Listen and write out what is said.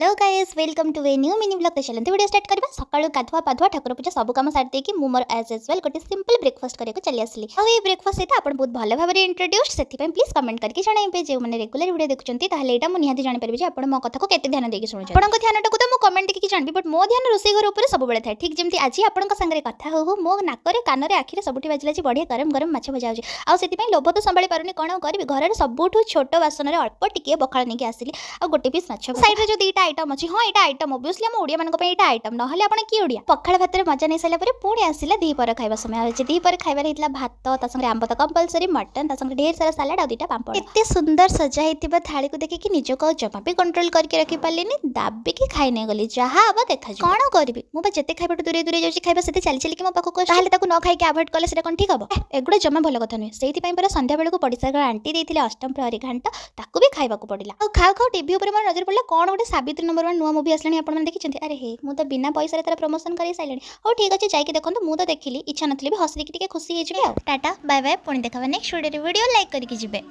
Hello guys welcome to a new mini vlog. तो चलते video start करबा। सकाळु गाधुआ पाधुआ ठाकुर पूजा सब काम सारी देकी मु मोर एज यूजुअल गोटे सिंपल ब्रेकफास्ट करे को चली आसली। आ ए ब्रेकफास्ट सेटा आपण बहुत भले भाबरे इंट्रोड्यूस सेति पे प्लीज कमेंट करके जणाइबे जे माने रेगुलर वीडियो देखुचंती ताले एटा मु निहाती जानि परबे जे आपण मो कथा को केते ध्यान देकी सुनुछ। आपन को ध्यान टाकू तो मु कमेंट देखि जानबी बट मो ध्यान रोसई घर ऊपर सब बेले थाए। ठीक जेमति आजी आपण का संगे कथा हो मो नाकरे कानरे आखिरे सबुठी बाजिला जे बढ़िया गरम गरम माछ भजा होची। आ सेति पे लोभ तो संभाळी पारुनी कोन करबी। घर सबुठु छोट बासन रे अल्प टिके बखाळ नेकी आसिली। आ गोटे पीस माछ साइड रे जो दीटा आइटम अछि हां एटा आइटम ऑब्वियसली हम ओडिया मानक पे एटा आइटम न हले आपण की ओडिया। पखाळ भात रे मजा नै सैला परे पुणी आसिला दीपर खाइबा समय। जे दीपर खाइबा हेतला भात ता संगे आंब त कंपलसरी मटन ता संगे ढेर सारा सलाड आ दीटा पापड़। एते सुंदर सजा हेतिबा थाली को देखि कि निजो को जमा पे कंट्रोल करके रखि पालेनी दाबी कि खाइ नै गली जहा अब देखा जे कोन करबी। मु बा जते खाइबा दूरे दूरे जाउची खाइबा सेते चली चली कि मो पाखो को ताहले ताको न खाइ के अवॉइड करले सेटा कोन ठीक हबो। एगुडा जमा भलो कथा नै। सेति पई पर संध्या बेले को पडिसा ग आंटी देथिले अष्टम प्रहरी घंटा ताको भी खाइबा को पडिला। आ खाओ खाओ टीवी ऊपर मोर नजर पड़ला कोन गोटे सावित्री नंबर 1 नुवा मूवी आसलानी आपण मन देखिचंती। अरे हे मु तो बिना पैसा रे तार प्रमोशन करी साइलेनी। हो ठीक अछि जाई के देखंतु मु तो देखिली इच्छा नथली भी हसरी कि टिके खुशी हे जिबे। टाटा बाय बाय पुणी देखबा नेक्स्ट वीडियो लाइक करी कि जिबे।